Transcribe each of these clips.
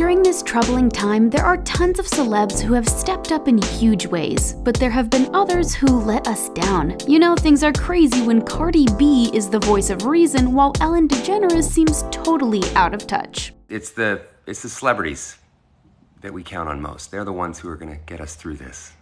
During this troubling time, there are tons of celebs who have stepped up in huge ways, but there have been others who let us down. You know, things are crazy when Cardi B is the voice of reason while Ellen DeGeneres seems totally out of touch. It's the celebrities that we count on most. They're the ones who are gonna get us through this.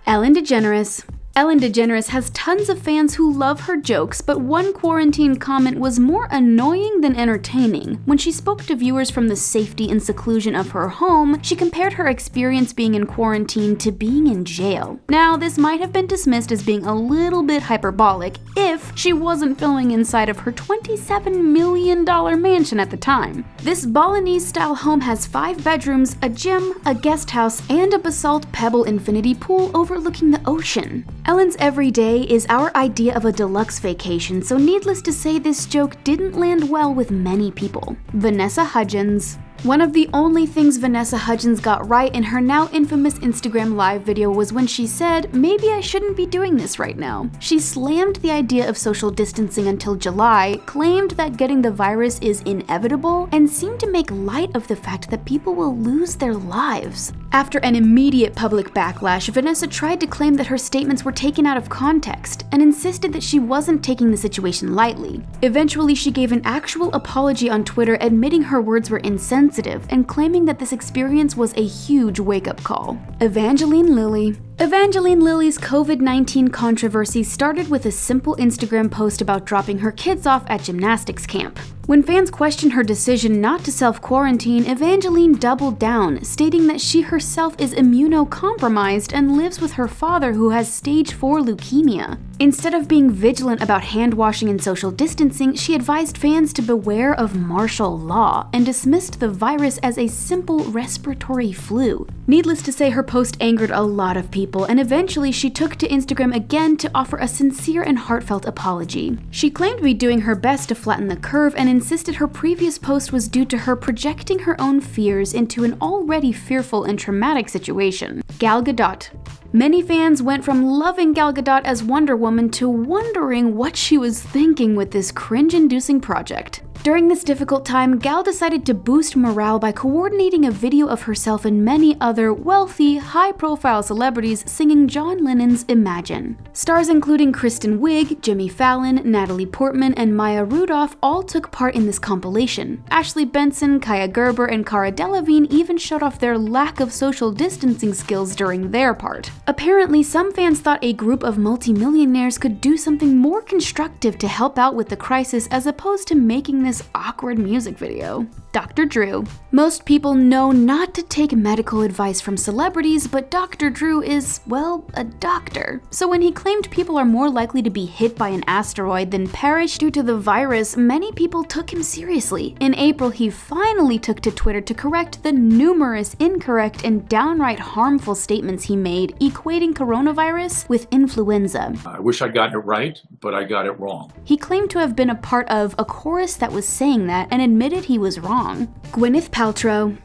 Ellen DeGeneres has tons of fans who love her jokes, but one quarantine comment was more annoying than entertaining. When she spoke to viewers from the safety and seclusion of her home, she compared her experience being in quarantine to being in jail. Now, this might have been dismissed as being a little bit hyperbolic if she wasn't filming inside of her $27 million mansion at the time. This Balinese-style home has 5 bedrooms, a gym, a guest house, and a basalt pebble infinity pool overlooking the ocean. Ellen's everyday is our idea of a deluxe vacation, so needless to say, this joke didn't land well with many people. Vanessa Hudgens. One of the only things Vanessa Hudgens got right in her now infamous Instagram live video was when she said, "Maybe I shouldn't be doing this right now." She slammed the idea of social distancing until July, claimed that getting the virus is inevitable, and seemed to make light of the fact that people will lose their lives. After an immediate public backlash, Vanessa tried to claim that her statements were taken out of context and insisted that she wasn't taking the situation lightly. Eventually, she gave an actual apology on Twitter, admitting her words were insensitive and claiming that this experience was a huge wake-up call. Evangeline Lilly's COVID-19 controversy started with a simple Instagram post about dropping her kids off at gymnastics camp. When fans questioned her decision not to self-quarantine, Evangeline doubled down, stating that she herself is immunocompromised and lives with her father who has stage 4 leukemia. Instead of being vigilant about hand washing and social distancing, she advised fans to beware of martial law and dismissed the virus as a simple respiratory flu. Needless to say, her post angered a lot of people, and eventually she took to Instagram again to offer a sincere and heartfelt apology. She claimed to be doing her best to flatten the curve and insisted her previous post was due to her projecting her own fears into an already fearful and traumatic situation. Gal Gadot. Many fans went from loving Gal Gadot as Wonder Woman to wondering what she was thinking with this cringe-inducing project. During this difficult time, Gal decided to boost morale by coordinating a video of herself and many other wealthy, high-profile celebrities singing John Lennon's Imagine. Stars including Kristen Wiig, Jimmy Fallon, Natalie Portman, and Maya Rudolph all took part in this compilation. Ashley Benson, Kaya Gerber, and Cara Delevingne even showed off their lack of social distancing skills during their part. Apparently, some fans thought a group of multimillionaires could do something more constructive to help out with the crisis as opposed to making this awkward music video. Dr. Drew. Most people know not to take medical advice from celebrities, but Dr. Drew is, well, a doctor. So when he claimed people are more likely to be hit by an asteroid than perish due to the virus, many people took him seriously. In April, he finally took to Twitter to correct the numerous incorrect and downright harmful statements he made, equating coronavirus with influenza. I wish I'd gotten it right, but I got it wrong. He claimed to have been a part of a chorus that was saying that and admitted he was wrong. Gwyneth Paltrow.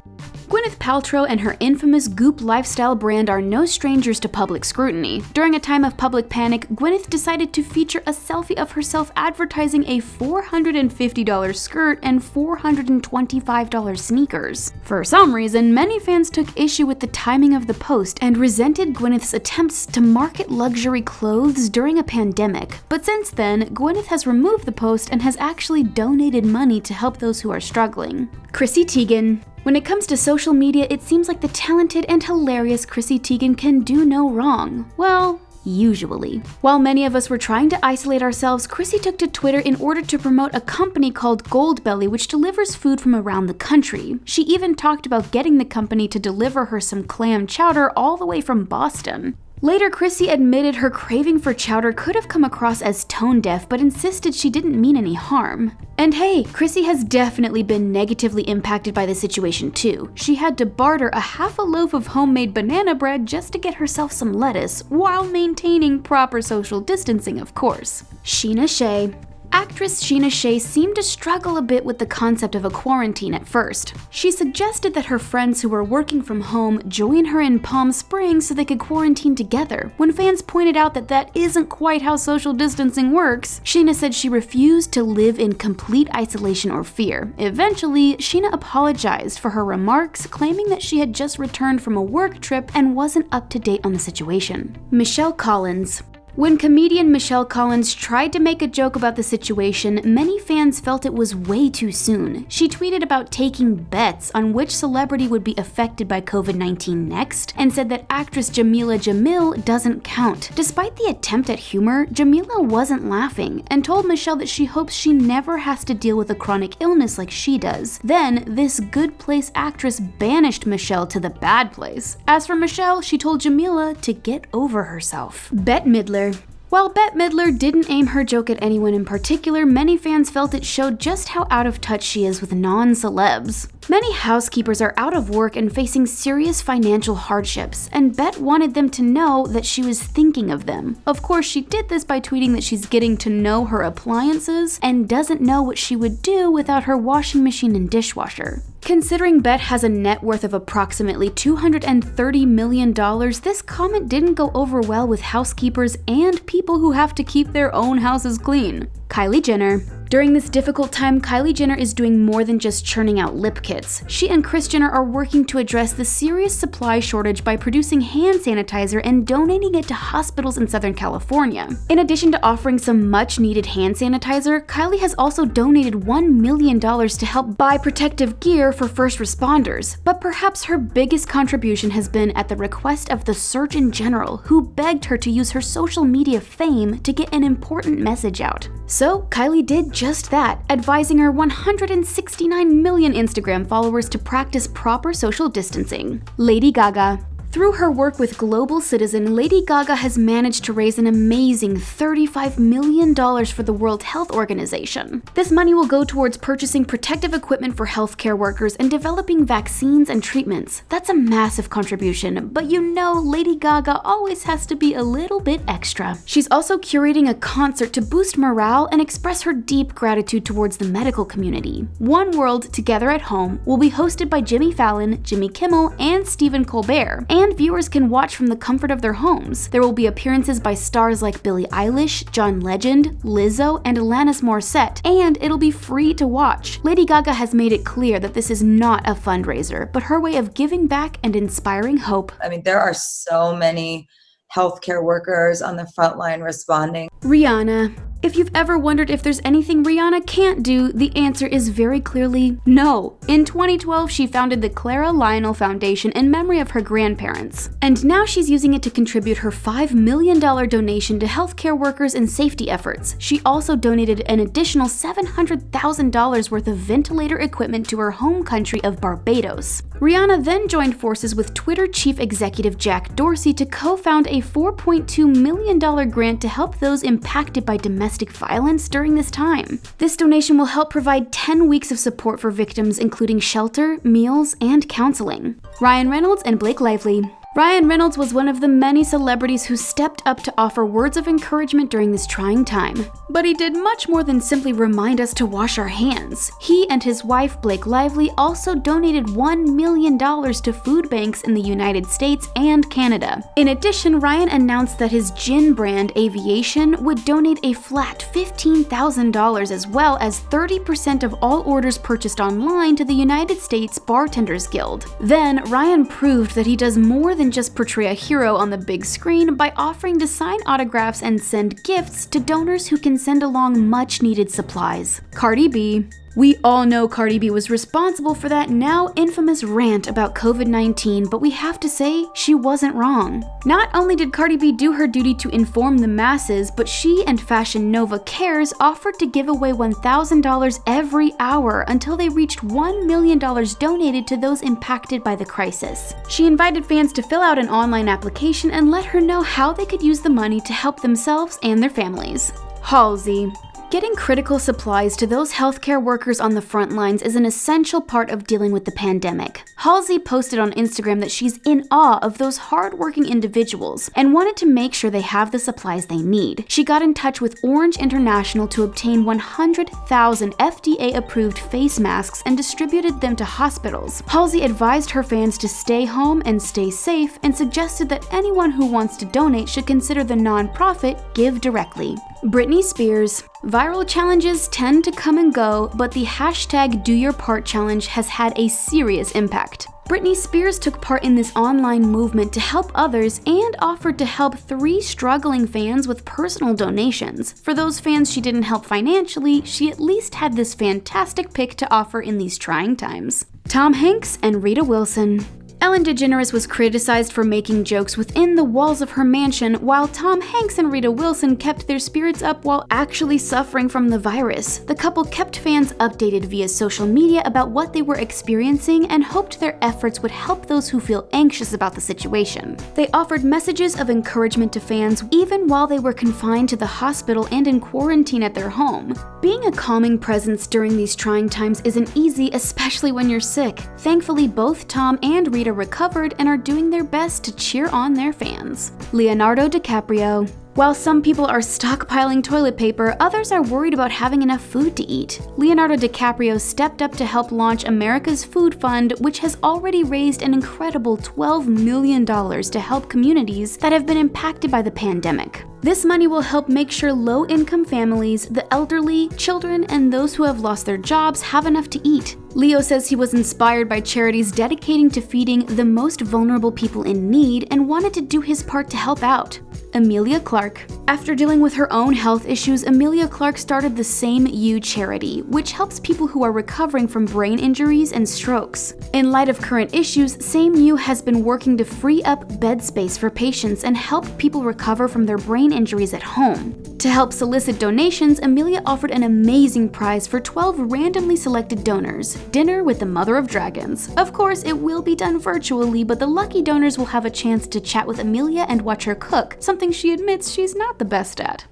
Gwyneth Paltrow and her infamous Goop lifestyle brand are no strangers to public scrutiny. During a time of public panic, Gwyneth decided to feature a selfie of herself advertising a $450 skirt and $425 sneakers. For some reason, many fans took issue with the timing of the post and resented Gwyneth's attempts to market luxury clothes during a pandemic. But since then, Gwyneth has removed the post and has actually donated money to help those who are struggling. Chrissy Teigen. When it comes to social media, it seems like the talented and hilarious Chrissy Teigen can do no wrong. Well, usually. While many of us were trying to isolate ourselves, Chrissy took to Twitter in order to promote a company called Goldbelly, which delivers food from around the country. She even talked about getting the company to deliver her some clam chowder all the way from Boston. Later, Chrissy admitted her craving for chowder could have come across as tone-deaf, but insisted she didn't mean any harm. And hey, Chrissy has definitely been negatively impacted by the situation too. She had to barter a half a loaf of homemade banana bread just to get herself some lettuce, while maintaining proper social distancing, of course. Sheena Shea. Actress Sheena Shea seemed to struggle a bit with the concept of a quarantine at first. She suggested that her friends who were working from home join her in Palm Springs so they could quarantine together. When fans pointed out that that isn't quite how social distancing works, Sheena said she refused to live in complete isolation or fear. Eventually, Sheena apologized for her remarks, claiming that she had just returned from a work trip and wasn't up to date on the situation. Michelle Collins. When comedian Michelle Collins tried to make a joke about the situation, many fans felt it was way too soon. She tweeted about taking bets on which celebrity would be affected by COVID-19 next, and said that actress Jamila Jamil doesn't count. Despite the attempt at humor, Jamila wasn't laughing, and told Michelle that she hopes she never has to deal with a chronic illness like she does. Then, this good place actress banished Michelle to the bad place. As for Michelle, she told Jamila to get over herself. Bette Midler. While Bette Midler didn't aim her joke at anyone in particular, many fans felt it showed just how out of touch she is with non-celebs. Many housekeepers are out of work and facing serious financial hardships, and Bette wanted them to know that she was thinking of them. Of course, she did this by tweeting that she's getting to know her appliances and doesn't know what she would do without her washing machine and dishwasher. Considering Bette has a net worth of approximately $230 million, this comment didn't go over well with housekeepers and people who have to keep their own houses clean. Kylie Jenner. During this difficult time, Kylie Jenner is doing more than just churning out lip kits. She and Kris Jenner are working to address the serious supply shortage by producing hand sanitizer and donating it to hospitals in Southern California. In addition to offering some much-needed hand sanitizer, Kylie has also donated $1 million to help buy protective gear for first responders. But perhaps her biggest contribution has been at the request of the Surgeon General, who begged her to use her social media fame to get an important message out. So Kylie did just that, advising her 169 million Instagram followers to practice proper social distancing. Lady Gaga. Through her work with Global Citizen, Lady Gaga has managed to raise an amazing $35 million for the World Health Organization. This money will go towards purchasing protective equipment for healthcare workers and developing vaccines and treatments. That's a massive contribution, but you know Lady Gaga always has to be a little bit extra. She's also curating a concert to boost morale and express her deep gratitude towards the medical community. One World Together at Home will be hosted by Jimmy Fallon, Jimmy Kimmel, and Stephen Colbert, and viewers can watch from the comfort of their homes. There will be appearances by stars like Billie Eilish, John Legend, Lizzo, and Alanis Morissette, and it'll be free to watch. Lady Gaga has made it clear that this is not a fundraiser, but her way of giving back and inspiring hope. I mean, there are so many healthcare workers on the front line responding. Rihanna. If you've ever wondered if there's anything Rihanna can't do, the answer is very clearly no. In 2012, she founded the Clara Lionel Foundation in memory of her grandparents. And now she's using it to contribute her $5 million donation to healthcare workers and safety efforts. She also donated an additional $700,000 worth of ventilator equipment to her home country of Barbados. Rihanna then joined forces with Twitter chief executive Jack Dorsey to co-found a $4.2 million grant to help those impacted by domestic violence during this time. This donation will help provide 10 weeks of support for victims, including shelter, meals, and counseling. Ryan Reynolds and Blake Lively. Ryan Reynolds was one of the many celebrities who stepped up to offer words of encouragement during this trying time. But he did much more than simply remind us to wash our hands. He and his wife, Blake Lively, also donated $1 million to food banks in the United States and Canada. In addition, Ryan announced that his gin brand, Aviation, would donate a flat $15,000 as well as 30% of all orders purchased online to the United States Bartenders Guild. Then, Ryan proved that he does more than just portray a hero on the big screen by offering to sign autographs and send gifts to donors who can send along much-needed supplies. Cardi B. We all know Cardi B was responsible for that now infamous rant about COVID-19, but we have to say she wasn't wrong. Not only did Cardi B do her duty to inform the masses, but she and Fashion Nova Cares offered to give away $1,000 every hour until they reached $1 million donated to those impacted by the crisis. She invited fans to fill out an online application and let her know how they could use the money to help themselves and their families. Halsey. Getting critical supplies to those healthcare workers on the front lines is an essential part of dealing with the pandemic. Halsey posted on Instagram that she's in awe of those hardworking individuals and wanted to make sure they have the supplies they need. She got in touch with Orange International to obtain 100,000 FDA-approved face masks and distributed them to hospitals. Halsey advised her fans to stay home and stay safe and suggested that anyone who wants to donate should consider the nonprofit Give Directly. Britney Spears. Viral challenges tend to come and go, but the hashtag #DoYourPart challenge has had a serious impact. Britney Spears took part in this online movement to help others and offered to help 3 struggling fans with personal donations. For those fans she didn't help financially, she at least had this fantastic pick to offer in these trying times. Tom Hanks and Rita Wilson. Ellen DeGeneres was criticized for making jokes within the walls of her mansion, while Tom Hanks and Rita Wilson kept their spirits up while actually suffering from the virus. The couple kept fans updated via social media about what they were experiencing and hoped their efforts would help those who feel anxious about the situation. They offered messages of encouragement to fans even while they were confined to the hospital and in quarantine at their home. Being a calming presence during these trying times isn't easy, especially when you're sick. Thankfully, both Tom and Rita recovered and are doing their best to cheer on their fans. Leonardo DiCaprio. While some people are stockpiling toilet paper, others are worried about having enough food to eat. Leonardo DiCaprio stepped up to help launch America's Food Fund, which has already raised an incredible $12 million to help communities that have been impacted by the pandemic. This money will help make sure low-income families, the elderly, children, and those who have lost their jobs have enough to eat. Leo says he was inspired by charities dedicating to feeding the most vulnerable people in need and wanted to do his part to help out. Emilia Clarke. After dealing with her own health issues, Emilia Clarke started the Same You charity, which helps people who are recovering from brain injuries and strokes. In light of current issues, Same You has been working to free up bed space for patients and help people recover from their brain injuries at home. To help solicit donations, Emilia offered an amazing prize for 12 randomly selected donors: dinner with the Mother of Dragons. Of course, it will be done virtually, but the lucky donors will have a chance to chat with Emilia and watch her cook, something she admits she's not the best at.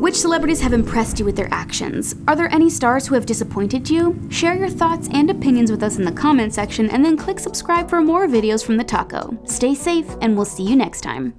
Which celebrities have impressed you with their actions? Are there any stars who have disappointed you? Share your thoughts and opinions with us in the comment section and then click subscribe for more videos from The Taco. Stay safe and we'll see you next time.